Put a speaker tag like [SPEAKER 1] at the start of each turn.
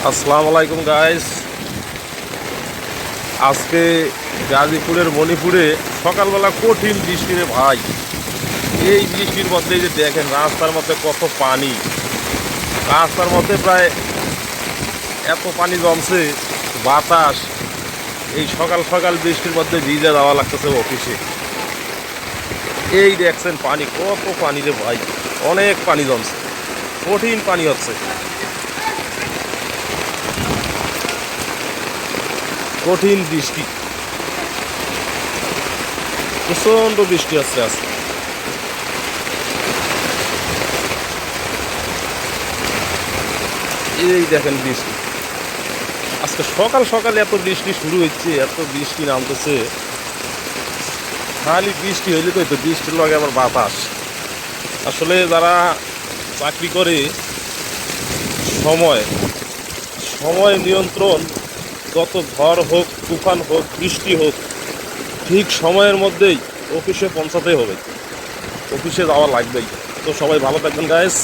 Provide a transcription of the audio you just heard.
[SPEAKER 1] আসসালামু আলাইকুম গাইস। আজকে গাজীপুরের মণিপুরে সকালবেলা কঠিন বৃষ্টি রে ভাই। এই বৃষ্টির মধ্যে যে দেখেন রাস্তার মধ্যে কত পানি, রাস্তার মধ্যে প্রায় এত পানি জমছে, বাতাস। এই সকাল সকাল বৃষ্টির মধ্যে ভিজে যাওয়া লাগতেছে অফিসে। এই দেখছেন পানি, কত পানি রে ভাই, অনেক পানি জমছে, কঠিন পানি হচ্ছে, কঠিন বৃষ্টি, প্রচন্ড বৃষ্টি হচ্ছে আজকে। এই দেখেন বৃষ্টি, আজকে সকাল সকালে এত বৃষ্টি শুরু হচ্ছে, এত বৃষ্টি নামতেছে। খালি বৃষ্টি হইলে তো বৃষ্টির লগে আবার বাতাস। আসলে যারা চাকরি করে, সময় সময় নিয়ন্ত্রণ, যত ঝড় হোক, তুফান হোক, বৃষ্টি হোক, ঠিক সময়ের মধ্যেই অফিসে পৌঁছাতে হবে, অফিসে যাওয়া লাগবেই। তো সবাই ভালো থাকবেন গাইস।